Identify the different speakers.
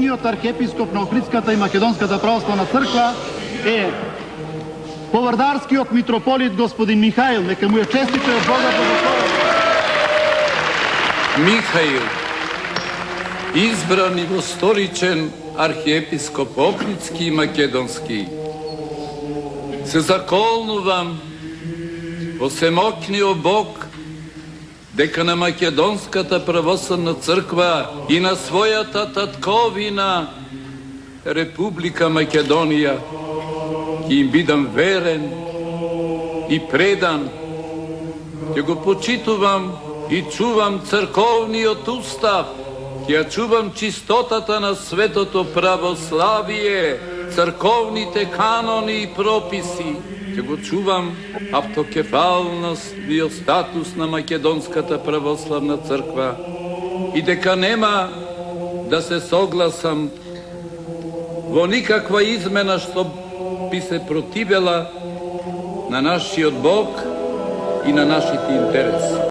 Speaker 1: новиот архиепископ на Охридската и Македонската православна црква е повардарскиот митрополит господин Михаил. Нека му е честито и од Бога благословен.
Speaker 2: Михаил, избран и восторичен архиепископ Охридски и Македонски, се заколнувам во семокниот Бог дека на Македонската православна црква и на својата татковина Република Македонија ќе им бидам верен и предан, ќе го почитувам и чувам црковниот устав, ќе ја чувам чистотата на светото православие, црковните канони и прописи, ќе го чувам автокефалниот статус на Македонската православна црква и дека нема да се согласам во никаква измена што би се противела на нашиот Бог и на нашите интереси.